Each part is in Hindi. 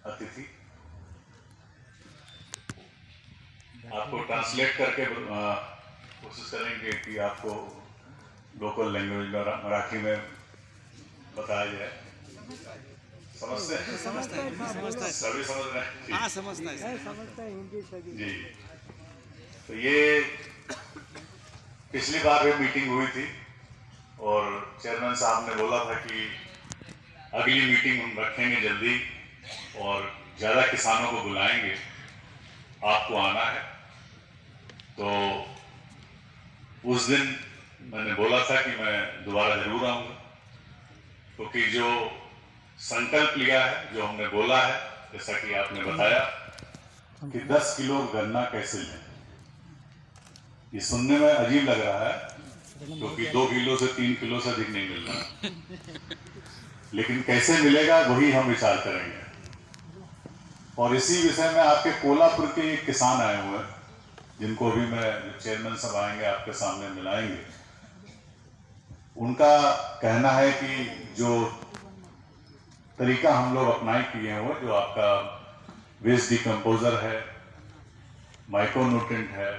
अतिथि, आपको ट्रांसलेट करके कोशिश करेंगे कि आपको लोकल लैंग्वेज में मराठी में बताया जाए। समझते हैं? समझता है सभी समझ रहे हैं? हाँ समझता है समझता है हिंदी सभी। जी। तो ये पिछली बार भी मीटिंग हुई थी और चेयरमैन साहब ने बोला था कि अगली मीटिंग हम रखेंगे जल्दी और ज़्यादा किसानों को बुलाएंगे, आपको आना है। तो उस दिन मैंने बोला था कि मैं दोबारा जरूर आऊँगा, क्योंकि जो संकल्प लिया है, जो हमने बोला है, जैसा कि आपने बताया कि 10 किलो गन्ना कैसे लें, ये सुनने में अजीब लग रहा है क्योंकि 2 किलो से 3 किलो से अधिक नहीं मिल रहा, लेकिन कैसे मिलेगा वही हम विचार करेंगे। और इसी विषय में आपके कोल्हापुर के एक किसान आए हुए हैं, जिनको अभी मैं चेयरमैन साहब आएंगे आपके सामने मिलाएंगे। उनका कहना है कि जो तरीका हम लोग अप्लाई किए हुए, जो आपका वेस्ट डिकम्पोजर है, माइक्रोन्यूट्रिएंट है,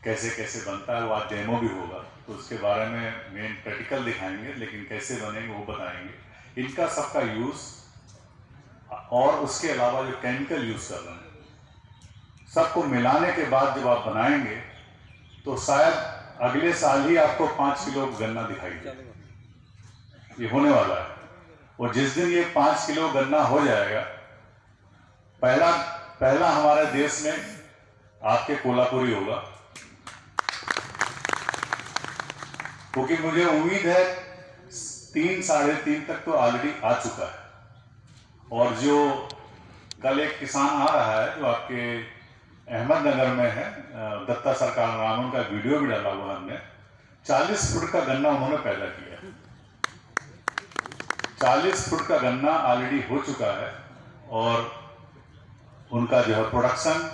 कैसे कैसे बनता है, वो आज डेमो भी होगा, तो उसके बारे में मेन प्रैक्टिकल दिखाएंगे, लेकिन कैसे बनेंगे वो बताएंगे। इनका सबका यूज और उसके अलावा जो केमिकल यूज कर रहे हैं, सबको मिलाने के बाद जब आप बनाएंगे तो शायद अगले साल ही आपको 5 किलो गन्ना दिखाई दे। ये होने वाला है। और जिस दिन ये 5 किलो गन्ना हो जाएगा, पहला हमारे देश में आपके कोल्हापुर ही होगा, क्योंकि मुझे उम्मीद है 3 साढ़े 3 तक तो ऑलरेडी आ चुका है। और जो कल एक किसान आ रहा है जो आपके अहमदनगर में है, दत्ता सरकार रामन का वीडियो भी डाला हुआ हमने, 40 फुट का गन्ना उन्होंने पैदा किया है। 40 फुट का गन्ना ऑलरेडी हो चुका है और उनका जो है प्रोडक्शन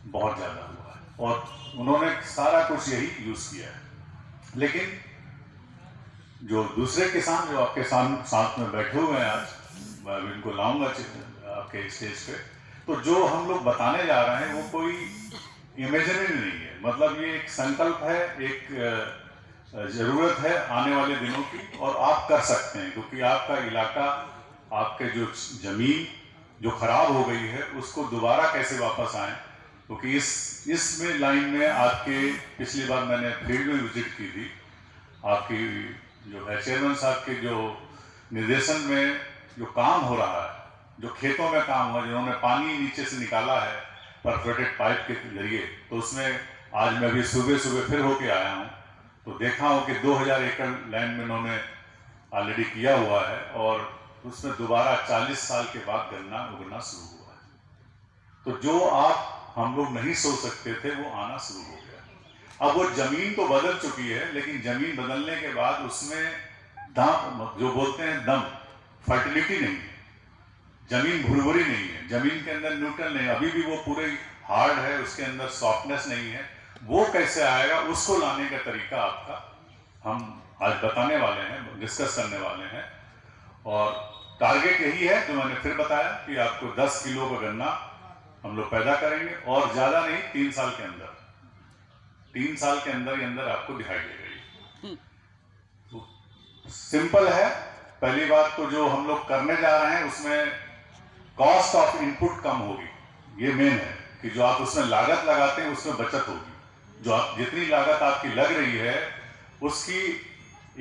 बहुत ज्यादा हुआ है और उन्होंने सारा कुछ यही यूज किया है। लेकिन जो दूसरे किसान जो आपके साथ में बैठे हुए हैं आज, मैं इनको लाऊंगा आपके स्टेज पे, तो जो हम लोग बताने जा रहे हैं वो कोई इमेजिनरी नहीं है, मतलब ये एक संकल्प है, एक जरूरत है आने वाले दिनों की, और आप कर सकते हैं, क्योंकि आपका इलाका, आपके जो जमीन जो खराब हो गई है उसको दोबारा कैसे वापस आए, क्योंकि इसमें लाइन में आपके पिछली बार मैंने फील्ड में विजिट की थी, आपकी जो है चेयरमैन साहब के जो निर्देशन में जो काम हो रहा है, जो खेतों में काम हुआ, जिन्होंने पानी नीचे से निकाला है परफोरेटेड पाइप के जरिए, तो उसमें आज मैं भी सुबह फिर होके आया हूँ, तो देखा हूँ कि 2000 एकड़ लैंड में इन्होंने ऑलरेडी किया हुआ है और उसमें दोबारा 40 साल के बाद गन्ना उगना शुरू हुआ है। तो जो आप हम लोग नहीं सोच सकते थे वो आना शुरू हो गया। अब वो जमीन तो बदल चुकी है, लेकिन जमीन बदलने के बाद उसमें दम, जो बोलते हैं दम, फर्टिलिटी नहीं है, जमीन भुरभुरी नहीं है, जमीन के अंदर न्यूट्रल नहीं है, अभी भी वो पूरे हार्ड है, उसके अंदर सॉफ्टनेस नहीं है। वो कैसे आएगा, उसको लाने का तरीका आपका हम आज बताने वाले हैं, डिस्कस करने वाले हैं। और टारगेट यही है जो मैंने फिर बताया कि आपको 10 किलो का गन्ना हम लोग पैदा करेंगे और ज्यादा नहीं, 3 साल के अंदर, 3 साल के अंदर ही अंदर आपको दिखाई देगा। तो सिंपल है। पहली बात तो जो हम लोग करने जा रहे हैं उसमें कॉस्ट ऑफ इनपुट कम होगी, ये मेन है कि जो आप उसमें लागत लगाते हैं उसमें बचत होगी। जो आप जितनी लागत आपकी लग रही है उसकी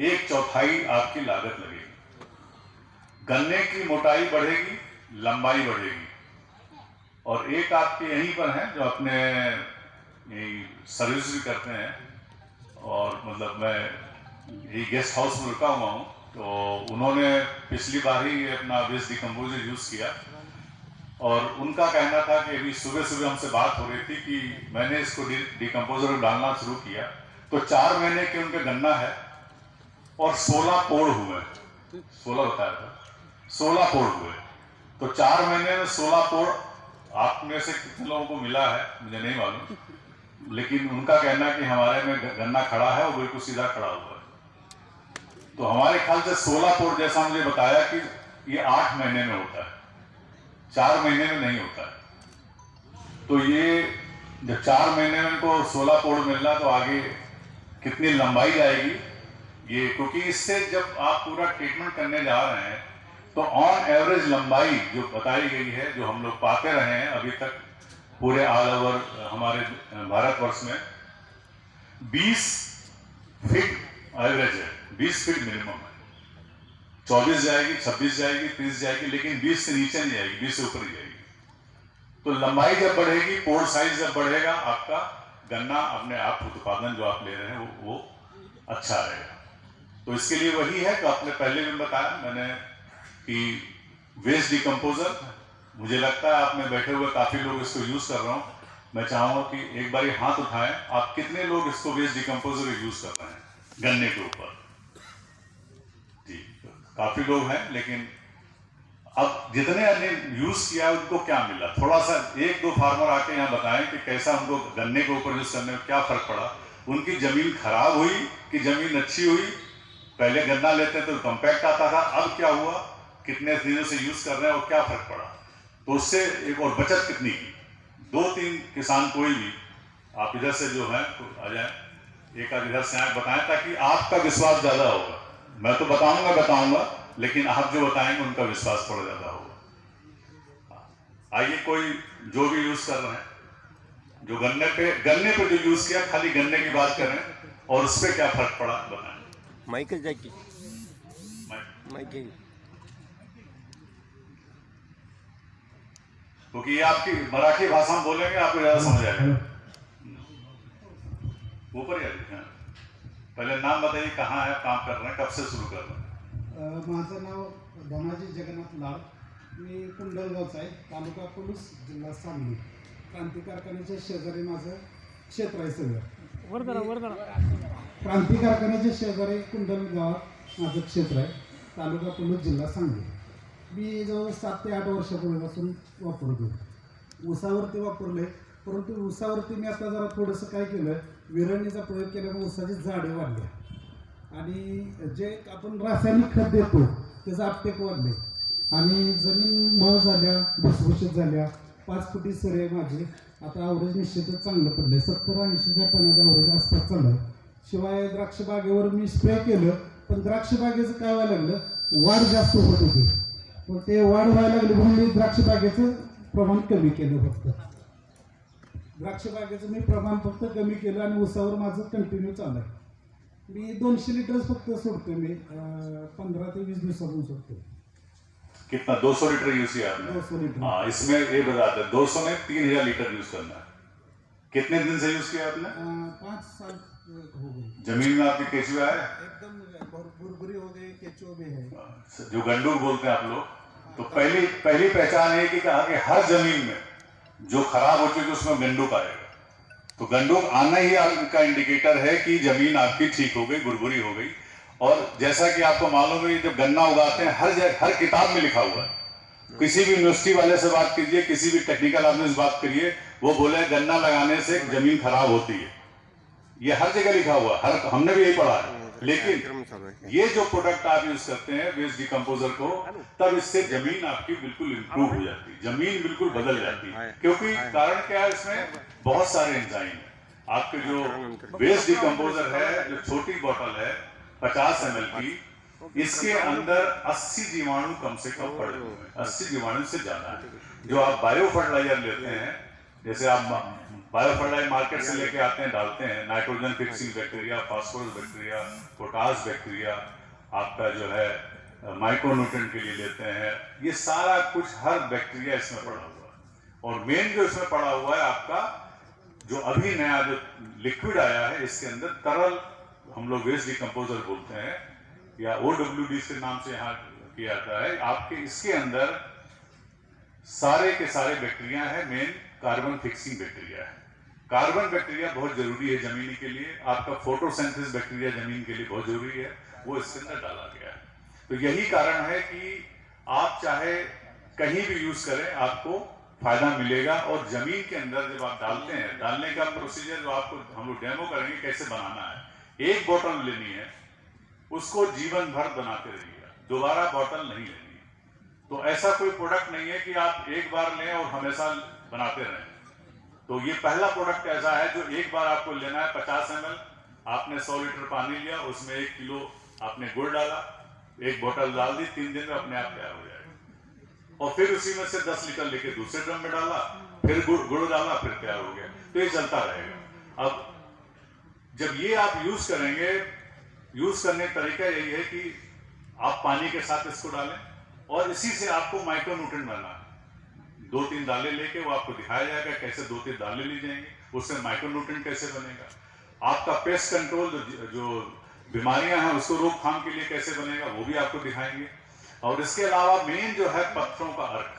1/4 आपकी लागत लगेगी। गन्ने की मोटाई बढ़ेगी, लंबाई बढ़ेगी। और एक आपके यहीं पर है जो अपने सर्विस भी करते हैं, और मतलब मैं यही गेस्ट हाउस में रुका हुआ हूँ, तो उन्होंने पिछली बार ही अपना वेस्ट डिकम्पोजर यूज किया और उनका कहना था कि अभी सुबह हमसे बात हो रही थी कि मैंने इसको डिकम्पोजर में डालना शुरू किया तो 4 महीने के उनके गन्ना है और 16 पोड़ हुए, 16 बताया था, 16 पोड़ हुए। तो 4 महीने में 16 पोड़ आप में से कितने लोगों को मिला है मुझे नहीं मालूम, लेकिन उनका कहना है कि हमारे में गन्ना खड़ा है और बिल्कुल सीधा खड़ा हुआ है। तो हमारे ख्याल से 16 पोड़ जैसा मुझे बताया कि ये 8 महीने में होता है। 4 महीने में नहीं होता है। तो ये जब 4 महीने में इनको 16 पोड़ मिल रहा तो आगे कितनी लंबाई आएगी ये, क्योंकि इससे जब आप पूरा ट्रीटमेंट करने जा रहे हैं तो ऑन एवरेज लंबाई जो बताई गई है, जो हम लोग पाते रहे हैं अभी तक पूरे ऑल ओवर हमारे भारतवर्ष में, 20 फीट एवरेज है, 20 फीट मिनिमम है। 24 जाएगी, 26 जाएगी, 30 जाएगी, लेकिन 20 से नीचे नहीं जाएगी, 20 से ऊपर ही जाएगी। तो लंबाई जब बढ़ेगी, पोर साइज जब बढ़ेगा, आपका गन्ना अपने आप उत्पादन जो आप ले रहे हैं वो अच्छा रहेगा। तो इसके लिए वही है कि आपने पहले भी बताया मैंने कि वेस्ट डिकम्पोजर, मुझे लगता है आप में बैठे हुए काफी लोग इसको यूज कर रहे हो। मैं चाहूंगा कि एक बार हाथ उठाएं, आप कितने लोग इसको वेस्ट डिकम्पोजर यूज कर रहे हैं गन्ने के ऊपर? जी, काफी लोग हैं, लेकिन अब जितने ने यूज किया उनको क्या मिला? थोड़ा सा 1-2 फार्मर आके यहाँ बताएं कि कैसा उनको गन्ने के ऊपर यूज करने में क्या फर्क पड़ा। उनकी जमीन खराब हुई कि जमीन अच्छी हुई? पहले गन्ना लेते तो कम्पैक्ट आता था, अब क्या हुआ, कितने दिनों से यूज कर रहे हैं और क्या फर्क पड़ा? तो उससे एक और बचत कितनी की? 2-3 किसान कोई भी आप इधर से जो है तो आ जाए, एक आध इधर से आए, बताएं ताकि आपका विश्वास ज्यादा होगा। मैं तो बताऊंगा, लेकिन आप जो बताएंगे उनका विश्वास थोड़ा ज्यादा होगा। आइए, कोई जो भी यूज कर रहे हैं, जो गन्ने पे जो यूज किया, खाली गन्ने की बात करें और उस पर क्या फर्क पड़ा बताएं। माइकल जैकी माइकल, क्योंकि ये आपकी मराठी भाषा में बोलेंगे आपको ज्यादा समझ आएगा। ऊपर ही आइए। पहले नाम बताइए, कहाँ है, काम कर रहे हैं, कब से शुरू कर रहे हैं? माझं नाव धनाजी जगन्नाथ लाड, मी कुंडलगावचा आहे, तालुका पुलूस, जिल्हा सांगली. क्रांती कारखान्याच्या शेजारी माझं क्षेत्र आहे सगळं. क्रांती कारखान्याच्या शेजारी कुंडल गावात माझं क्षेत्र आहे, तालुका पुलूस, जिल्हा सांगली. मी जवळ 7 ते 8 वर्षापूर्वीपासून वापरतो. ऊसावरती वापरले, परंतु ऊसावरती मी आता जरा थोडंसं काय केलं, विरळणीचा प्रयोग केल्यामुळे ऊसाची झाडे वाढली आणि जे आपण रासायनिक खत देतो त्याचं आपटेक वाढले आणि जमीन मऊ झाल्या, भुसभुशीत झाल्या. 5 फुटी सर आहे माझे. आता ॲव्हरेज निश्चितच चांगलं पडलं, 70-80 टनाच्या ॲव्हरेज आसपास चाललं आहे. शिवाय द्राक्ष बागेवर मी स्प्रे केलं, पण द्राक्ष बागेचं काय व्हायला लागलं, वाढ जास्त होत होती. पण ते वाढ व्हायला लागली म्हणून मी द्राक्ष बागेचं प्रमाण कमी केलं. द्राक्ष बागेचं मी प्रमाण फक्त कमी केलं आणि ऊसावर माझं कंटिन्यू चालू आहे. मी 200 लिटर फक्त सोडतो. मी 15 ते 20 दिवसातून सोडतो. कितना? 200 लीटर यूज किया आपने? 200 लीटर. हाँ, इसमें ये बताते हैं 200 में 3000 लीटर यूज करना है। कितने दिन से यूज किया आपने? 5 साल हो गए. जमीन में आपकी केचुआ है? एकदम बुरबुरी हो गई, केचुआ भी है. जो गंडूर बोलते हैं आप लोग, तो पहली पहचान है कि कहा कि हर जमीन में जो खराब हो चुकी है उसमें गंडूक आएगा। तो गंडूक आना ही आपका इंडिकेटर है कि जमीन आपकी ठीक हो गई, बुरबुरी हो गई। और जैसा कि आपको मालूम है, जब गन्ना उगाते हैं हर किताब में लिखा हुआ है। किसी भी यूनिवर्सिटी वाले से बात कीजिए, किसी भी टेक्निकल आदमी से बात करिए, वो बोले गन्ना लगाने से जमीन खराब होती है। ये हर जगह लिखा हुआ है, हमने भी यही पढ़ा है। लेकिन ये जो प्रोडक्ट आप यूज करते हैं वेस्ट डिकम्पोजर को, तब इससे जमीन आपकी बिल्कुल इंप्रूव हो जाती है, जमीन बिल्कुल बदल जाती है। क्योंकि कारण क्या है, इसमें बहुत सारे एंजाइम है। आपके जो वेस्ट डिकम्पोजर है, जो छोटी बोतल है 50 ml की, इसके अंदर 80 जीवाणु कम से कम पड़े हुए हैं, 80 जीवाणु से ज्यादा है। जो आप बायो फर्टिलाइजर लेते हैं, जैसे आप बायो फर्टिलाइजर मार्केट से लेके आते हैं, डालते हैं, nitrogen fixing bacteria, phosphorus bacteria, potash bacteria, आपका जो है माइक्रोन्यूट्रिएंट के लिए लेते हैं, ये सारा कुछ हर बैक्टीरिया इसमें पड़ा हुआ है। और मेन जो इसमें पड़ा हुआ है आपका, जो अभी नया जो लिक्विड आया है, इसके अंदर तरल, हम लोग वेस्ट डिकम्पोजर बोलते हैं या OWD के नाम से यहाँ किया जाता है। आपके इसके अंदर सारे के सारे बैक्टीरिया है, मेन कार्बन फिक्सिंग बैक्टीरिया है। कार्बन बैक्टीरिया बहुत जरूरी है जमीन के लिए। आपका फोटोसिंथेसिस बैक्टीरिया जमीन के लिए बहुत जरूरी है, वो इसके अंदर डाला गया है। तो यही कारण है कि आप चाहे कहीं भी यूज करें, आपको फायदा मिलेगा। और जमीन के अंदर जब आप डालते हैं, डालने का प्रोसीजर जो आपको हम लोग डेमो करेंगे कैसे बनाना है। एक बोतल लेनी है, उसको जीवन भर बनाते रहिएगा, दोबारा बोतल नहीं लेनी है। तो ऐसा कोई प्रोडक्ट नहीं है कि आप एक बार लें और हमेशा बनाते रहें। तो ये पहला प्रोडक्ट ऐसा है जो एक बार आपको लेना है। 50 ml आपने 100 लीटर पानी लिया, उसमें 1 किलो आपने गुड़ डाला, एक बोतल डाल दी, 3 दिन में अपने आप तैयार हो जाएगा। और फिर उसी में से 10 लीटर लेके दूसरे ड्रम में डाला, फिर गुड़ डाला, फिर तैयार हो गया। तो ये चलता रहेगा। अब जब ये आप यूज करेंगे, यूज करने का तरीका यही है कि आप पानी के साथ इसको डालें और इसी से आपको माइक्रोन्यूट्रिएंट बनना है। 2-3 दालें लेके वो आपको दिखाया जाएगा कैसे 2-3 दालें ली जाएंगी, उससे माइक्रोन्यूट्रिएंट कैसे बनेगा, आपका पेस्ट कंट्रोल जो बीमारियां हैं उसको रोकथाम के लिए कैसे बनेगा, वो भी आपको दिखाएंगे। और इसके अलावा मेन जो है पत्थरों का अर्क,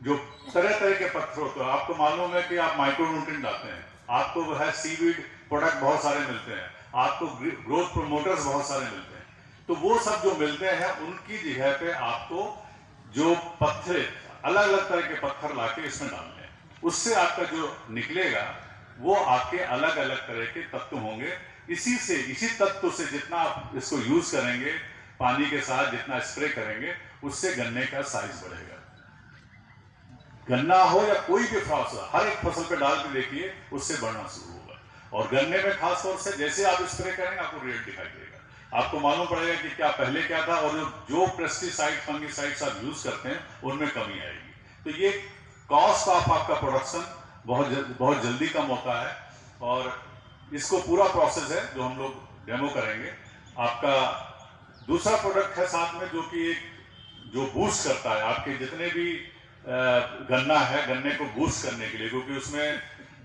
जो तरह तरह के पत्थरों, तो आपको मालूम है कि आप माइक्रोन्यूट्रिएंट डालते हैं, आपको वो है सीवीड प्रोडक्ट बहुत सारे मिलते हैं, आपको ग्रोथ प्रोमोटर्स बहुत सारे मिलते हैं। तो वो सब जो मिलते हैं उनकी जगह पे आपको जो पत्थर, अलग अलग तरह के पत्थर लाके इसमें डालने हैं, उससे आपका जो निकलेगा वो आपके अलग अलग तरह के तत्व होंगे। इसी तत्व से जितना आप इसको यूज करेंगे पानी के साथ, जितना स्प्रे करेंगे, उससे गन्ने का साइज बढ़ेगा। गन्ना हो या कोई भी फसल, हर एक फसल पे डाल के देखिए, उससे बढ़ना शुरू होगा। और गन्ने में खास तौर से जैसे आप स्प्रे करेंगे आपको रिजल्ट दिखाई देगा, आपको मालूम पड़ेगा कि क्या पहले क्या था, और जो पेस्टिसाइड फंगिसाइड्स आप यूज करते हैं उनमें कमी आएगी। तो ये कॉस्ट ऑफ आपका प्रोडक्शन बहुत जल्दी कम होता है। और इसको पूरा प्रोसेस है जो हम लोग डेमो करेंगे। आपका दूसरा प्रोडक्ट है साथ में, जो कि एक जो बूस्ट करता है आपके जितने भी गन्ना है, गन्ने को बूस्ट करने के लिए, क्योंकि उसमें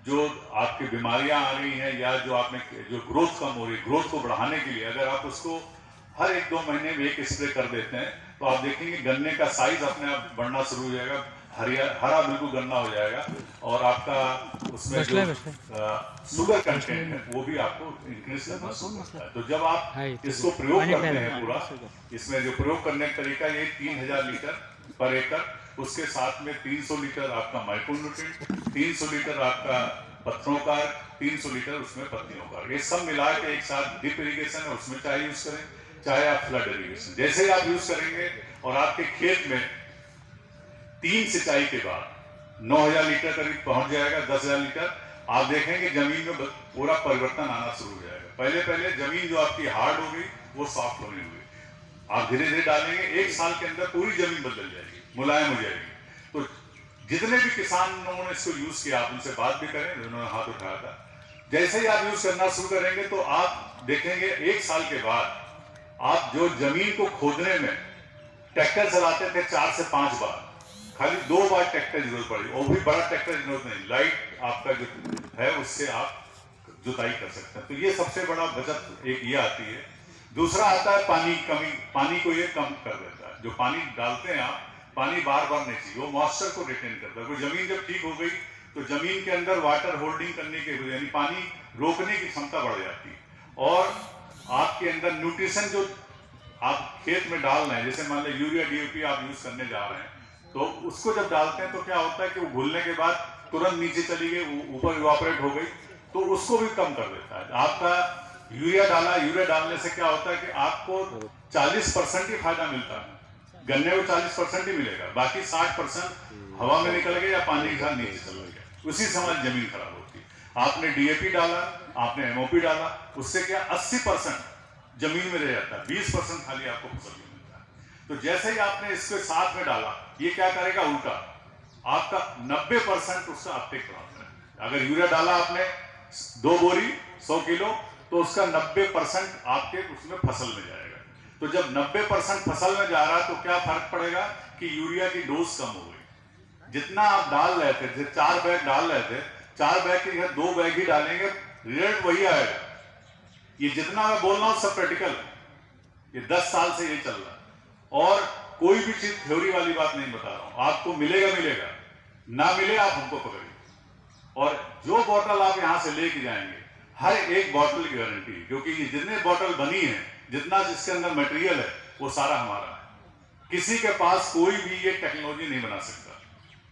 जो आपकी बीमारियां आ रही हैं या जो आपने जो ग्रोथ कम हो रही है, ग्रोथ को बढ़ाने के लिए अगर आप उसको हर 1-2 महीने में एक स्प्रे कर देते हैं तो आप देखेंगे गन्ने का साइज अपने आप बढ़ना शुरू हो जाएगा, हरा बिल्कुल गन्ना हो जाएगा। और आपका उसमें जो शुगर कंटेंट है वो भी आपको इंक्रीज करना शुरू होता है। तो जब आप इसको प्रयोग करते हैं पूरा, इसमें जो प्रयोग करने का तरीका ये 3000 लीटर पर एकड़, उसके साथ में 300 लीटर आपका माइक्रोन्यूट्रिएंट, 300 लीटर आपका पत्थरों का, 300 लीटर उसमें पत्तियों का, ये सब मिला के एक साथ ड्रिप इरिगेशन है उसमें चाहे यूज करें, चाहे आप फ्लड इरिगेशन, जैसे ही आप यूज करेंगे और आपके खेत में 3 सिंचाई के बाद 9000 लीटर करीब पहुंच जाएगा, 10000 लीटर, आप देखेंगे जमीन में पूरा परिवर्तन आना शुरू हो जाएगा। पहले जमीन जो आपकी हार्ड हो गई वो सॉफ्ट होने लगी, आप धीरे धीरे डालेंगे, 1 साल के अंदर पूरी जमीन बदल जाएगी, मुलायम हो जाएगी। तो जितने भी किसानों ने इसको यूज किया, आप उनसे बात भी करें जिन्होंने हाथ उठाया था, जैसे ही आप यूज करना शुरू करेंगे तो आप देखेंगे 1 साल के बाद आप जो जमीन को खोदने में ट्रैक्टर चलाते थे 4 से 5 बार, खाली 2 बार ट्रैक्टर की जरूरत पड़ी, और भी बड़ा ट्रैक्टर की जरूरत नहीं, लाइट आपका जो है उससे आप जुताई कर सकते हैं। तो ये सबसे बड़ा बचत एक ये आती है। दूसरा आता है पानी कमी, पानी को ये कम कर देता है। जो पानी डालते हैं आप, पानी बार बार नहीं चाहिए, वो मॉइस्चर को रिटेन करता है। कोई जमीन जब ठीक हो गई तो जमीन के अंदर वाटर होल्डिंग करने के यानी पानी रोकने की क्षमता बढ़ जाती है। और आपके अंदर न्यूट्रिशन जो आप खेत में डाल रहे हैं, जैसे मान लें यूरिया DAP आप यूज करने जा रहे हैं, तो उसको जब डालते हैं तो क्या होता है कि वो घुलने के बाद तुरंत नीचे चली गई, ऊपर इवापोरेट हो गई, तो उसको भी कम कर देता है। आपका यूरिया डालने से क्या होता है कि आपको 40% ही फायदा मिलता है, गन्ने को 40% ही मिलेगा, बाकी 60% हवा में निकल गया या पानी के साथ नीचे चला गया, उसी समय जमीन खराब होती है। आपने DAP डाला, आपने MOP डाला, उससे क्या 80% जमीन में रह जाता है, 20% खाली आपको फसल में मिलता है। तो जैसे ही आपने इसके साथ में डाला, ये क्या करेगा उल्टा, आपका 90% उसका अपटेक बढ़ाता है। अगर यूरिया डाला आपने 2 बोरी 100 किलो, तो उसका 90% आपके उसमें फसल में जाएगा। तो जब 90% फसल में जा रहा है तो क्या फर्क पड़ेगा कि यूरिया की डोज कम हो गई। जितना आप डाल रहे थे, जैसे 4 बैग डाल रहे थे, 4 बैग की जगह 2 बैग ही डालेंगे, रिजल्ट वही आएगा। ये जितना मैं बोल रहा हूं सब प्रैक्टिकल है, ये 10 साल से ये चल रहा है, और कोई भी चीज थ्योरी वाली बात नहीं बता रहा हूं। आपको मिलेगा, ना मिले आप हमको पकड़िए। और जो बोतल आप यहां से लेके जाएंगे, हर एक बोतल की गारंटी, क्योंकि ये जितने बोतल बनी है, जितना जिसके अंदर मटेरियल है, वो सारा हमारा है। किसी के पास कोई भी ये टेक्नोलॉजी नहीं बना सकता,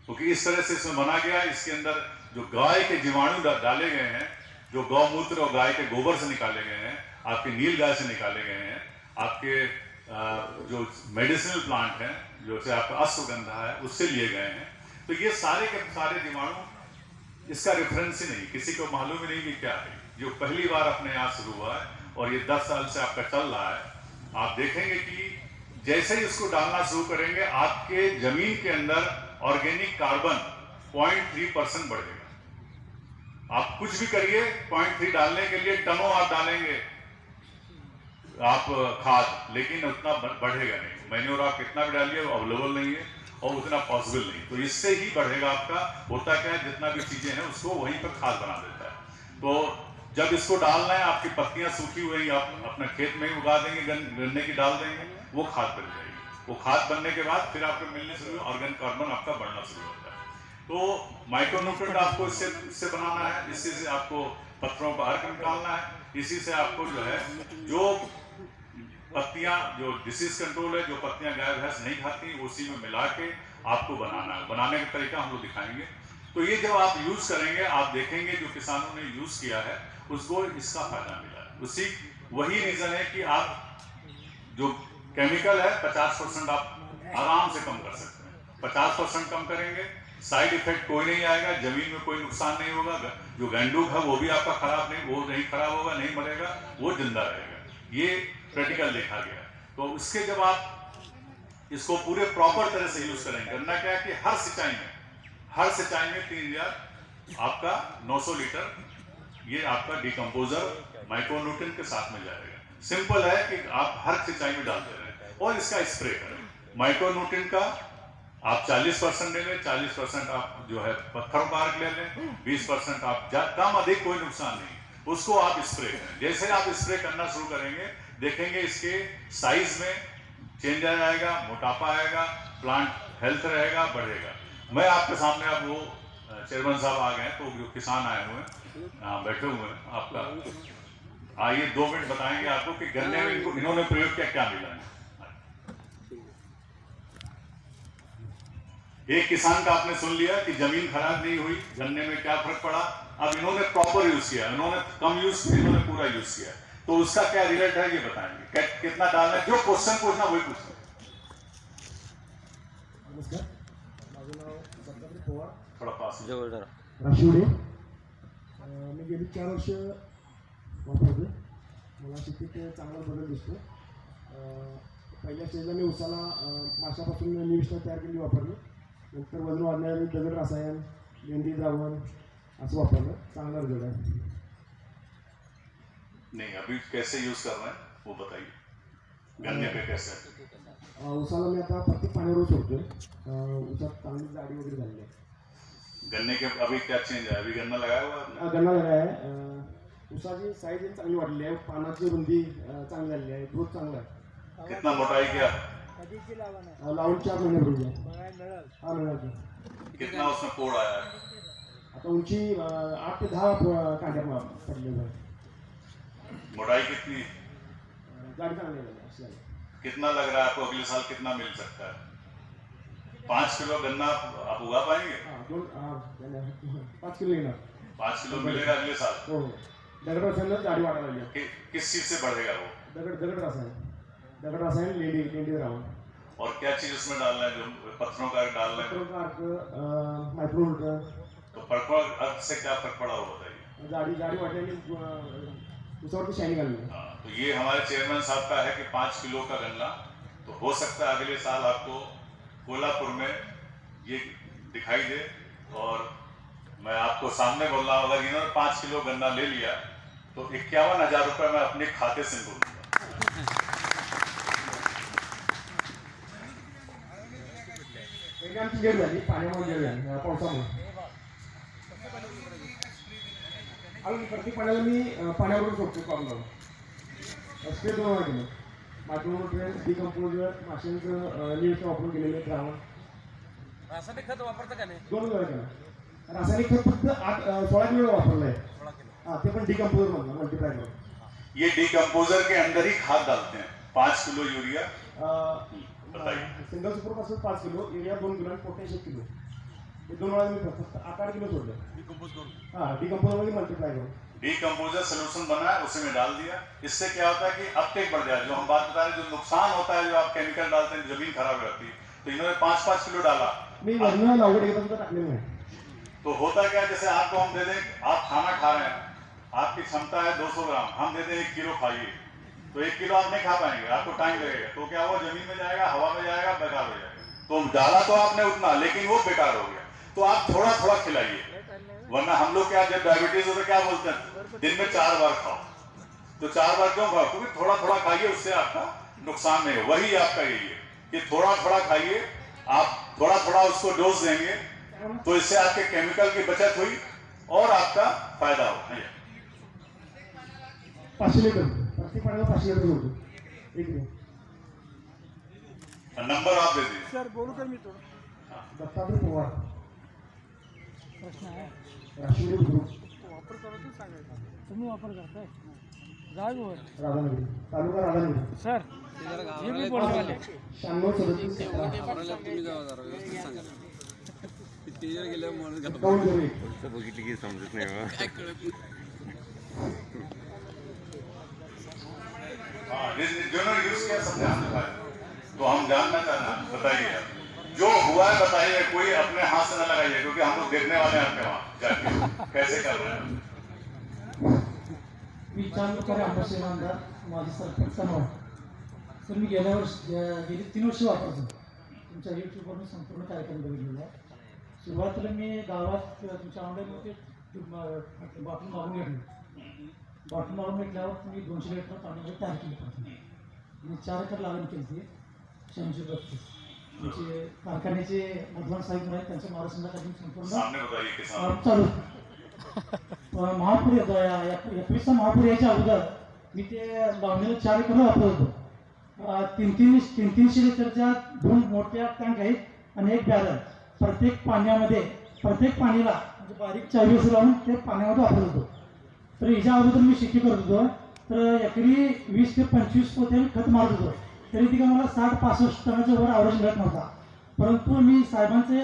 क्योंकि इस तरह से इसमें बना गया। इसके अंदर जो गाय के जीवाणु डाले गए हैं, जो गौमूत्र और गाय के गोबर से निकाले गए हैं, आपके नील गाय से निकाले गए हैं, आपके जो मेडिसिनल प्लांट हैं, जो से आपका अश्वगंधा है उससे लिए गए हैं। तो ये सारे के सारे जीवाणु इसका रेफरेंस ही नहीं, किसी को मालूम ही नहीं कि क्या है। जो पहली बार अपने यहाँ शुरू हुआ है और ये 10 साल से आपका चल रहा है, आप देखेंगे कि जैसे ही इसको डालना शुरू करेंगे आपके जमीन के अंदर ऑर्गेनिक कार्बन 0.3% बढ़ेगा। आप कुछ भी करिए, 0.3 डालने के लिए टनों आप डालेंगे आप खाद, लेकिन उतना बढ़ेगा नहीं। मैन्योर आप कितना भी डालिए अवेलेबल नहीं है और उतना पॉसिबल नहीं। तो इससे ही बढ़ेगा आपका। होता क्या है, जितना भी चीजें हैं उसको वहीं पर खाद बना देता है। तो जब इसको डालना है, आपकी पत्तियां सूखी हुई आप अपने खेत में ही उगा देंगे, गन्ने की डाल देंगे, वो खाद बन जाएगी। वो खाद बनने के बाद फिर आपको मिलने शुरू, ऑर्गेनिक कार्बन आपका बढ़ना शुरू होता है। तो माइक्रोन्यूट्रिएंट आपको इससे बनाना है, इसी से आपको पत्थरों को बाहर निकालना है, इसी से आपको जो है जो पत्तियां, जो डिसीज कंट्रोल है, जो पत्तियां गाय भैंस नहीं खाती, उसी में मिला के आपको बनाना है। बनाने का तरीका हम लोग दिखाएंगे। तो ये जब आप यूज करेंगे, आप देखेंगे जो किसानों ने यूज किया है उसको इसका फायदा मिला है। उसी वही रीजन है कि आप जो केमिकल है 50% आप आराम से कम कर सकते हैं। 50% कम करेंगे, साइड इफेक्ट कोई नहीं आएगा, जमीन में कोई नुकसान नहीं होगा। जो गंडूक है वो भी आपका खराब नहीं खराब होगा, नहीं मरेगा, वो जिंदा रहेगा। ये प्रैक्टिकल देखा गया। तो उसके जब आप इसको पूरे प्रॉपर तरह से यूज करेंगे, करना क्या है कि हर सिंचाई में 3000 आपका 900 लीटर ये आपका डिकम्पोजर माइक्रोन्यूट्रिएंट के साथ में जाएगा। सिंपल है कि आप हर सिंचाई में डालते रहें और इसका स्प्रे करें। माइक्रोन्यूट्रिएंट का आप 40% ले लें, 40% आप जो है पत्थरों पार्क ले लें, 20% आप कम अधिक कोई नुकसान नहीं, उसको आप स्प्रे करें। जैसे आप स्प्रे करना शुरू करेंगे, देखेंगे इसके साइज में चेंज आ जाएगा, मोटापा आएगा, प्लांट हेल्थ रहेगा, बढ़ेगा। मैं आपके सामने अब वो चेयरमैन साहब आ गए, तो जो किसान आए हुए हैं बैठे हुए हैं, आपका आइए 2 मिनट बताएंगे आपको कि गन्ने में इन्होंने प्रयोग किया, क्या मिला है। एक किसान का आपने सुन लिया कि जमीन खराब नहीं हुई, गन्ने में क्या फर्क पड़ा। अब इन्होंने प्रॉपर यूज किया, इन्होंने कम यूज किया, इन्होंने पूरा यूज किया, तो उसका क्या रिजल्ट है ये बताएंगे। कितना डालना है, जो क्वेश्चन पूछना वही पूछना। नमस्कार, माझं नाव दत्तात्रय पवार, थोड़ा पास जवळ जरा. राशिवडे. मी गेली 4 वर्ष वापरते. मला शेतीत चांगला बदल दिसतो. पहिल्या स्टेजला मी उसाला माशापासून निविष्ठा तयार केली, वापरली. नंतर वजन वाढण्यासाठी दगड रसायन, लेंडी द्रावण असं वापरलं. चांगला रिझल्ट आहे. नहीं, अभी कैसे यूज कर रहे हैं वो बताइए, गन्ने पे कैसे। उसाला मी आता प्रत्येक पाण्यावर सोडतोय. उसात चांगली जाडी वगैरे झालेली आहे. गन्ने के अभी क्या चेंज है, अभी गन्ना लगाया हुआ है आपने? गन्ना लगाय आहे. उसाची साईज चांगली वाढलेली आहे, पानाची रुंदी चांगली झालेली आहे, ग्रोथ चांगला आहे. कितना मोटाई किया, लावून 4 महिन्यापूर्वी हा मिळाला. कितना उसमें पोड़ आया है? आता उंची 8 ते 10 कांड्या पडलेल्या आहे. मोटाई कितनी, जाडी चांगली आहे अशी आहे. कितना लग रहा है आपको अगले साल कितना मिल सकता है? 5 किलो गन्ना आप उगा पाएंगे? 5 किलो येणार. 5 किलो मिलेगा अगले साल? हो हो. दगड रसायन जाडी वाढायला लागली. किस चीज से बढ़ेगा वो? दगड रसायन लेंडी द्रावण. और क्या चीज उसमें डालना है, जो पत्थरों का डालना है? मायक्रोन्यूट्रिएंट. तो फर्क से क्या फर्क पड़ा वो बताइए। जाडी वाढल्याने उसावरती शाइनिंग आली. तो ये हमारे चेयरमैन साहब का है कि 5 किलो का गन्ना, तो हो सकता है अगले साल आपको कोल्हापुर में ये दिखाई दे। और मैं आपको सामने बोल रहा हूँ, अगर इन्होंने 5 किलो गन्ना ले लिया तो 51,000 रुपये मैं अपने खाते से दूंगा। आमची लेट झाली, पाण्यामुळे लेट झाली, पावसामुळे. अजून प्रत्येक पाण्याला मी पाण्यावरून सोडतो काम लावून. स्प्रे 2 वेळा केलं. मायक्रोन्यूट्रिएंट, डिकम्पोजर, माशांचं निविष्ठा वापरून केलेले द्रावण. रासायनिक खत वापरता का नाही? 2 वेळा केलं. रासायनिक खत फक्त 16 किलो वापरलं आहे. हाँ, ते पण डिकम्पोजर म्हणलं, मल्टीप्लाय करून. ये डिकम्पोजर के अंदर ही खाद डालते हैं। 5 किलो यूरिया, बताइए। Single super phosphate 5 kilo, urea 2 kilo आणि पोटॅश 1 किलो. हे 2 वेळा मी फक्त 8 किलो सोडलं. डिकम्पोज करून. हाँ, डिकम्पोजर मध्ये मल्टीप्लाय करून. डिकम्पोजर सोल्यूशन बना है, उसे में डाल दिया। इससे क्या होता है कि अपटेक बढ़ जाए। जो हम बात बता रहे हैं, जो नुकसान होता है, जो आप केमिकल डालते हैं, जमीन खराब रहती है, तो इन्होंने 5-5 किलो डाला। मी वर्ण लागवड एकदा सुद्धा टाकलेलं नाही. तो होता क्या, जैसे आपको हम दे दें, आप खाना खा रहे हैं, आपकी क्षमता है 200 ग्राम, हम दे दें 1 किलो खाइए, तो 1 किलो आप नहीं खा पाएंगे, आपको टाइम लगेगा, तो क्या हुआ, जमीन में जाएगा, हवा में जाएगा, बेकार हो जाएगा। तो डाला तो आपने उतना, लेकिन वो बेकार हो गया। तो आप थोड़ा थोड़ा खिलाइए, वरना हम लोग क्या, जब डायबिटीज होता क्या बोलते हैं, दिन में 4 बार खाओ। तो 4 बार क्यों खाओ, क्योंकि थोड़ा थोड़ा खाइए, उससे आपका नुकसान नहीं हो। वही आपका यही है कि थोड़ा थोड़ा खाइए, आप थोड़ा थोड़ा उसको डोज देंगे, तो इससे आपके केमिकल की बचत हुई और आपका फायदा हो। 500 लिटर प्रत्येक पाण्याला 500 लिटर होतो. एक मिनिट. नंबर आप दे दीजिए। सर बोलू का मी थोडं दत्तात्रय पवार, प्रश्न आहे राष्ट्रीय ग्रुप, वापर करायचं सांगायचं तुम्ही वापर करताय जागेवर राधानगरी, तालुका राधानगरी. सर हे मी बोलतो आले 96 37 5101. बघितली की समजत नाही बा. हाँ, जिन्होंने यूज किया सबने हाथ उठाया। तो हम जानना चाहना, बताइए आप। जो हुआ है बताइए, कोई अपने हाथ से न लगाइए, क्योंकि हम लोग देखने वाले हैं आपके वहाँ जाके कैसे कर रहे हैं। मी चांदूरकर आंबाशे आमदार माझी सरपंच नाव. सर मी गेली 3 वर्ष वापरतो तुमच्या यूट्यूबवरून संपूर्ण कार्यक्रम बघितलेला आहे. सुरुवातीला मी गावात तुमच्या ऑनलाईनमध्ये बाटली मागून घेतली. बाटली मागून घेतल्यावर तुम्ही 200 लिटर पाण्यामध्ये तयार केली पाहिजे आणि 4 एकर लागण केली ती 132. तुमचे कारखान्याचे मधवान साहेब आहेत, त्यांच्या मार्गदर्शनाखाली संपूर्ण सामने बताइए किसान। चालू महापूर येतो. 21चा महापूर यायच्या अगोदर मी ते लावणीला 4 एकर वापरत होतो. 300 लिटरच्या 2 मोठ्या टँक आहेत आणि 1 बॅरल. प्रत्येक पाण्याला म्हणजे बारीक 40 लावून ते पाण्यामध्ये वापरत होतो. तर याच्या अगोदर मी शेती करत होतो, तर एकरी 20 ते 25 पोते खत मारत होतो. तरी ती का मला 60-65 टनाच्या वर ॲव्हरेज मिळत नव्हता. परंतु मी साहेबांचे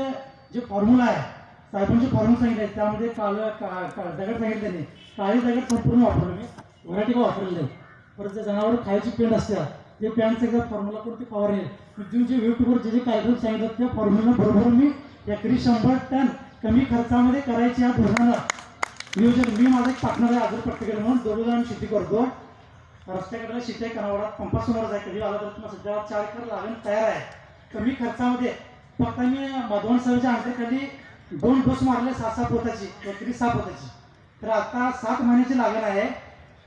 जे फॉर्म्युला आहे, साहेबांचे फॉर्म्युला सांगितले, त्यामध्ये दगड सांगितले त्यांनी, काळी दगड संपूर्ण वापरलं मी, व्हरायटी वापरलेलं आहे. परत जे जनावर खायची पेंड असते ते पॅनचं एकदा फॉर्म्युला करून ते फवारणी तुम्ही जे यूट्यूबवर जे कार्यक्रम सांगितलं त्या फॉर्म्युला बरोबर मी एकरी 100 टन कमी खर्चामध्ये करायची या धोरणानं नियोजन. मी माझा एक पार्टनर आहे अजून प्रत्येकाला म्हणून दोघं आम्ही शेती करतो. रस्त्याकडे शेती आहे, कनावडात पंपासमोर आहे. कधी आला तर तुम्हाला सध्या 4 एकर लागण तयार आहे कमी खर्चामध्ये. फक्त मी मधवान साहेबच्या अंतराखाली 2 डोस मारले 6-6 पोताची, एकरी 6 पोताची. तर आता 7 महिन्याची लागण आहे.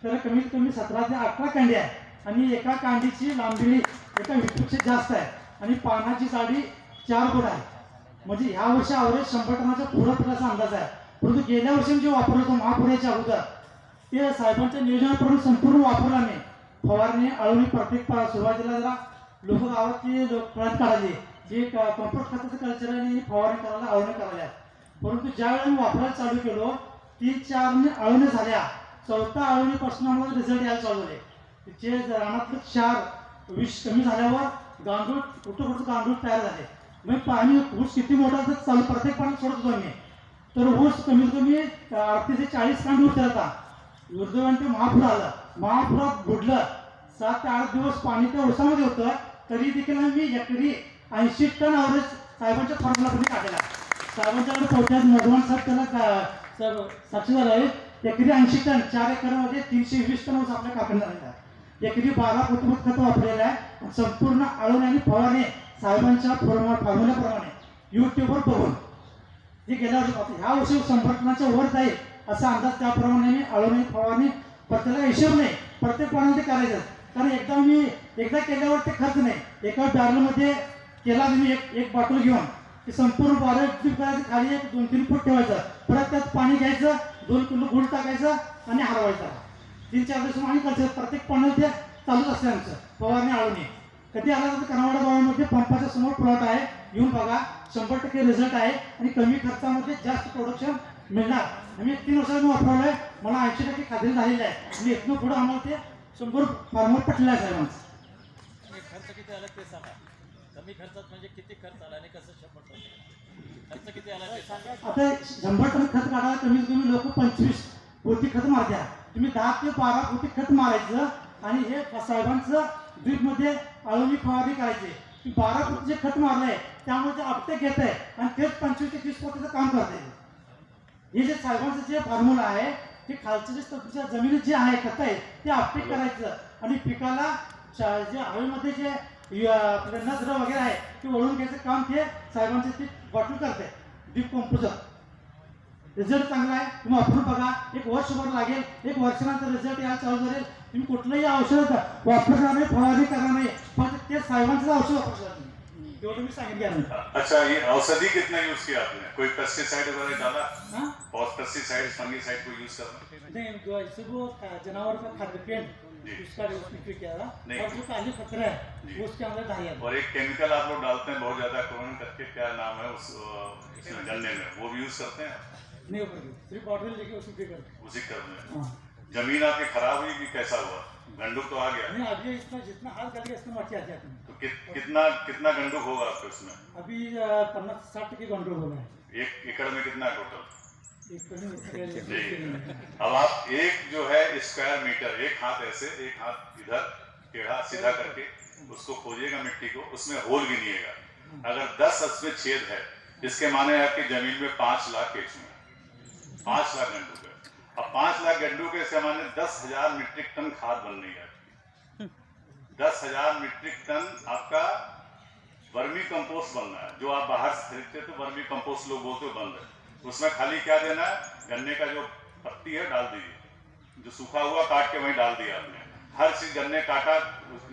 तर कमीत कमी 17 ते 18 कांडी आहे आणि एका कांडीची लांबी एका विटपेक्षा जास्त आहे आणि पानाची जाडी 4 फूट आहे. म्हणजे ह्या वर्षी ॲव्हरेज 100 टनाच्या पुढं पिण्याचा अंदाज आहे. परंतु गेल्या वर्षी जे वापरलं होतं महापुराच्या अगोदर ते साहेबांच्या नियोजनाप्रमाणे संपूर्ण वापरला मी. फवारणी आळवणी प्रत्येक सुरुवातीला जरा लोक गावातली प्रयत्न काढायचे जे कंपोस्ट खताचं कल्चर आणि फवारणी करायला आळवणी करायला. परंतु ज्यावेळी मी वापरायला चालू केलो 3-4 आळवणी झाल्या, 4थ्या आळवणीपासून आम्हाला रिझल्ट यायला चालू झाले. जे रानातलं क्षार विष कमी झाल्यावर गांडूळ कुठं गांडूळ तयार झाले. मग पाणी ऊस किती मोठा तर चालू प्रत्येक पाणी सोडत होतो मी. तर ऊस कमीत कमी 38 ते 40 कांडी उतरता. दुर्दैवाने ते महापूर आलं, महापुरात बुडलं. 7 ते 8 दिवस पाणी त्या ऊसामध्ये होतं, तरी देखील मी एकरी 80 टन ॲव्हरेज साहेबांच्या फॉर्म्युलामध्ये काढलेला. साहेबांच्याकडे पोहोचण्यात मधवान साहेब त्याला साक्षी झाला आहे. एकरी 80 टन 4 एकरमध्ये 320 टन ऊस आपल्या कारखान्यात झालेला आहे. एकरी 12 कुटुंब खत वापरलेलं आहे. संपूर्ण आळवणी आणि फवारणी साहेबांच्या फॉर्म्युल्याप्रमाणे यूट्यूबवर बघून जे गेल्या वर्षी ह्या वर्षी 100 टनाच्या वर जाईल असा अंदाज, त्याप्रमाणे मी आळवणी फवारणी प्रत्येकाला हिशोब नाही, प्रत्येक पाण्यामध्ये करायचं. कारण एकदा केल्यावर ते खर्च नाही. एका बॅरलमध्ये केला तुम्ही एक बॉटल घेऊन ते संपूर्ण 12 करायचं, खाली 2-3 फूट ठेवायचं, परत त्यात पाणी घ्यायचं, 2 किलो गुळ टाकायचं आणि हलवायचं. 3-4 दिवस आणि करायचं. प्रत्येक पाण्यात ते चालूच असते आमचं फवारणी आळवणी. कधी आला तर कनावडा गावामध्ये पंपाच्या समोर प्लॉट आहे, येऊन बघा. 100% रिझल्ट आहे आणि कमी खर्चामध्ये जास्त प्रोडक्शन मिळणार. आम्ही 3 वर्षांनी वापरलं आहे, मला 80% खात्री झालेलं आहे आणि इथनं पुढं आम्हाला ते 100 फार्मर पटलेलं आहे साहेबांचं. खर्च किती आला ते सांगा. कमी खर्चात म्हणजे किती खर्च आला आणि कसं 100% खर्च किती आला ते सांगा. आता 100 टन खत काढायला कमीत कमी लोक 25 पोती खत मारत्या. तुम्ही 10 ते 12 पोती खत मारायचं आणि हे साहेबांचं ड्रीपमध्ये आळवणी फवारणी करायची. की 12 फूट जे खत मारलंय त्यामुळे ते आपटे घेत आहे आणि तेच 25 ते 30 फुटाचं काम करते. हे जे साहेबांचं जे फॉर्म्युला आहे ते खालचं जे तुमच्या जमिनीत जे आहे खत आहे ते आपटे करायचं आणि पिकाला जे हवेमध्ये जे आपलं नत्र वगैरे आहे ते ओढून घ्यायचं काम ते साहेबांचे ते बॉटल करते डीप कंपोजर. रिझल्ट चांगला आहे, तुम्ही वापरून बघा. एक वर्षभर लागेल, एक वर्षानंतर रिझल्ट यायला चालू झाले. तुम्ही कुठलंही औषध वापरणार नाही, फवारणी करणार नाही, फक्त ते साहेबांचं औषध वापरणार नाही. एवढं मी सांगितलं. अच्छा, ये औषधि कितना यूज किया आपने? कोई पेस्टिसाइड वगैरह डाला? हाँ? और पेस्टिसाइड फंगिसाइड को यूज करना? नहीं, जो ऐसे वो जानवर का खाद्य पेंट जी। उसका उसमें किया था नहीं। और जो काली पत्थर है वो उसके अंदर डालिया था. और एक केमिकल आप लोग डालते हैं बहुत ज्यादा, क्लोरीन करके, क्या नाम है उस इसमें गन्ने में, वो भी यूज करते हैं? नहीं हो पाएगी, सिर्फ बॉटल लेके उसको पे कर. उसी करने में। हाँ. जमीन आपकी खराब हुई कि कैसा हुआ? गंडुक तो आ गया। नहीं, अभी इसमें जितना हाथ कर लिया इसमें मट्टी आ जाती है. तो कितना गंडुक होगा आपके उसमें? अभी 50-60% कंट्रोल हो रहा है. 1 एकड़ में कितना है टोटल? एक अब आप एक जो है स्क्वायर मीटर, एक हाथ ऐसे, एक हाथ इधर टेढ़ा सीधा करके उसको खोजिएगा मिट्टी को, उसमें होल गिनिएगा. अगर 10 उसमें छेद है, इसके माने आपकी जमीन में 5 लाख केचुए हैं, 5 लाख गंडू के. अब 5 लाख गंडू के इसके माने 10,000 मीट्रिक टन खाद बन रही है. 10,000 मीट्रिक टन आपका वर्मी कंपोस्ट बनना है. जो आप बाहर से खरीदते तो वर्मी कंपोस्ट लोग बोलते हो बंद है. उसमें खाली क्या देना है, गन्ने का जो पत्ती है डाल दीजिए, जो सूखा हुआ काट के वहीं डाल दिया आपने. हर चीज गन्ने काटा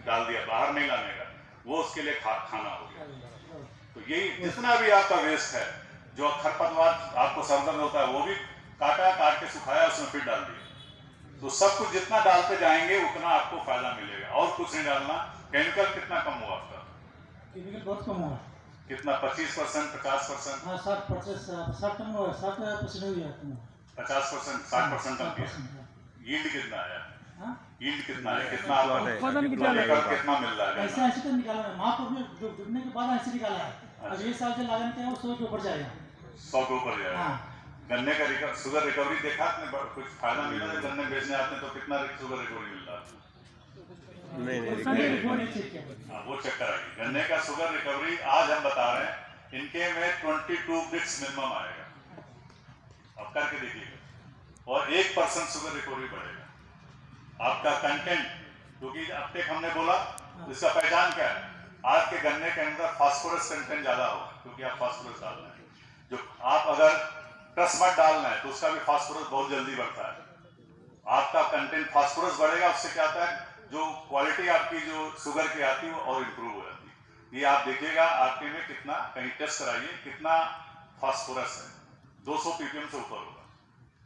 डाल दिया, बाहर नहीं लाने का, वो उसके लिए खाना हो गया. तो यही जितना भी आपका वेस्ट है, जो खरपतवार आपको सरदर्द होता है, वो भी काटा, काट के सुखाया, उसमें फिर डाल दिया. तो सब कुछ जितना डालते जाएंगे उतना आपको फायदा मिलेगा, और कुछ नहीं डालना. केमिकल कितना कम हुआ आपका? केमिकल बहुत कम हुआ. कितना? 25%, 50%? हाँ, 60% हुआ, 60% हो गया. 50%, 60% कम किया. यील्ड कितना आया? हाँ? यील्ड कितना है? कितना आपको उत्पादन कितना एकड़ कितना मिल रहा है? ऐसे तो निकाला है. महापुर में डूबने के बाद ऐसे निकाला है. अब ये साल जो लागन क्या है वो 100 के ऊपर जाएगा. 100 के ऊपर जाएगा. हाँ. गन्ने का शुगर रिकवरी देखा आपने? कुछ फायदा मिला है गन्ने बेचने आते तो? कितना शुगर रिकवरी मिल रहा है? वो नहीं चेक किया. हाँ, वो चेक कराइए. गन्ने का शुगर रिकवरी आज हम बता रहे हैं, इनके में 22 बिट्स मिनिमम आएगा. अब करके देखिएगा, और 1% शुगर रिकवरी बढ़ेगा. आपका कंटेंट, क्योंकि अब तक हमने बोला इसका पहचान क्या है, आज के गन्ने के अंदर फास्फोरस कंटेंट ज्यादा होगा, क्योंकि आप फास्फोरस डाल रहे हैं. जो आप अगर टस मत डालना है तो उसका भी फास्फोरस बहुत जल्दी बढ़ता है. आपका कंटेंट फास्फोरस बढ़ेगा, उससे क्या होता है, जो क्वालिटी आपकी जो शुगर की आती है वो और इम्प्रूव हो जाती है. ये आप देखिएगा आपके में कितना, कहीं टेस्ट कराइए कितना फास्फोरस है, 200 ppm से ऊपर होगा.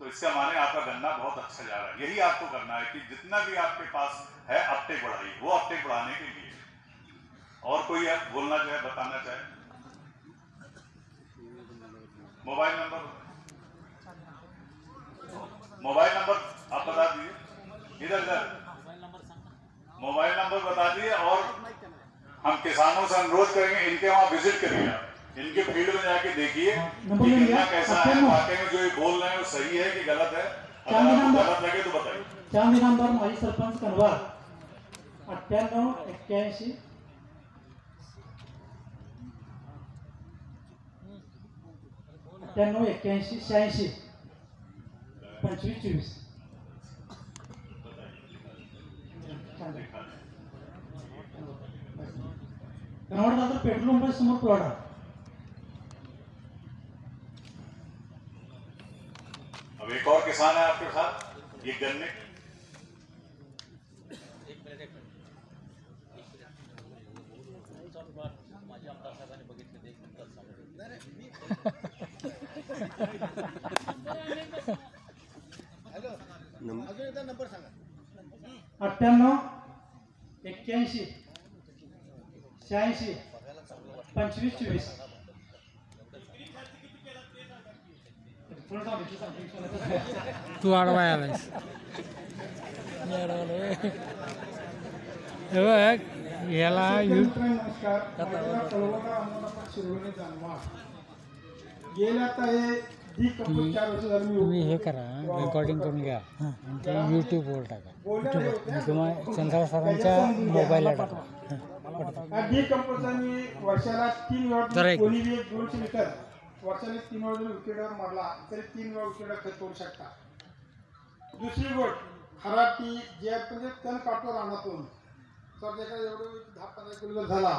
तो इसका माने आपका गन्ना बहुत अच्छा जा रहा है. यही आपको करना है कि जितना भी आपके पास है अपटेक बढ़ाइए. वो अपटेक बढ़ाने के लिए और कोई आप बोलना चाहे, बताना चाहे? मोबाइल नंबर आप बता दीजिए. इधर मोबाइल नंबर बता दिए, और हम किसानों से अनुरोध करेंगे इनके वहाँ विजिट करिए. आप इनके फील्ड में जाके देखिए कि गन्ना कैसा है, वाकई में जो ये बोल रहे हैं वो सही है कि गलत है. अगर आपको गलत लगे तो बताइए. चांदी नंबर माजी सरपंच कनवार 98 81 98 81 86 25 24. कनवाड दादर पेट्रोल पंप समोर प्लॉट आहे. अब एक और किसान है आपके साथ, ये गन्ने माझे आमदार साहेबांनी बघितले ते 1 मिनिटात नंबर सांगा. 98 81 86 25 24. तू आडवाय आलायस. हे बघ, याला नमस्कार. गेल्या आता हे तुम्ही तुम्ही हे करा, रेकॉर्डिंग करून घ्या आणि ते यूट्यूबवर टाका. मी तुम्हाला चंद्रा सरांच्या मोबाईलला टाका. डिकम्पोजर मी वर्षाला 3 वेळा कोणी 200 लिटर वर्षाला 3 वेळा जर विकेटवर मारला तरी 3 वेळा विकेटवर खत करू शकता. दुसरी गोष्ट हराटी जे म्हणजे तण काढतो रानातून तर त्याचा एवढं 10-15 किलो जर झाला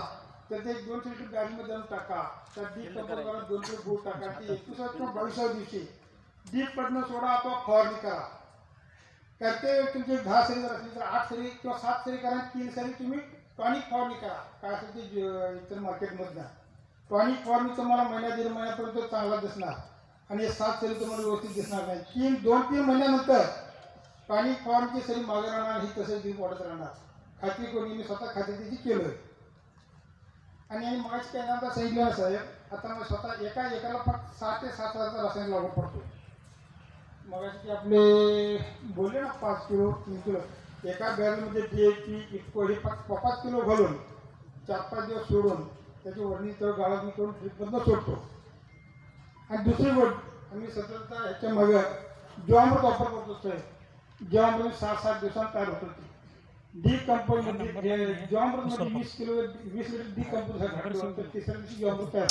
तर ते 200 लिटर बॅगमध्ये जाऊन टाका. त्या डिकम्पोजरला 2 किलो गूळ टाका. ती 21 किंवा 22 दिवशी डीप पडणं सोडा अथवा फवारणी करा. करते तुमचे 10 सरी जर असली तर 8 सरी किंवा 7 सरी करा. 3 सरी तुम्ही टॉनिक फवारणी करा. काय असेल ते इतर मार्केटमधनं टॉनिक फवारणी तुम्हाला महिन्या 1.5 महिन्यापर्यंत चांगला दिसणार आणि 7 सरी तुम्हाला व्यवस्थित दिसणार नाही. 2-3 महिन्यानंतर टॉनिक फवारणीची सरी मागे राहणार ही तसंच डीप वाढत राहणार. खात्री कोणी मी स्वतः खात्री त्याची केलं. आणि मगाशी काही नंतर सांगितलं ना साहेब आता मी स्वतः एकाला फक्त 6 ते 7 हजारचा रासायनिक लागू पडतो. मगाशी ते आपले बोलले ना 5 किलो 3 किलो एका बॅगमध्ये DAP इतको हे 5 किलो घालून 4-5 दिवस सोडून त्याची वरणी तर गाळणी करून ट्रीपमधनं सोडतो. आणि दुसरी गोष्ट आम्ही सतत ह्याच्या मागे जीवामृत वापर करतो साहेब. जीवामृत 7-7 दिवसांत तयार होतो. डिकम्पोजमध्ये जीवामृतमध्ये 20 लिटर डिकम्पोज तिसऱ्या दिवशी जीवामृत तयार.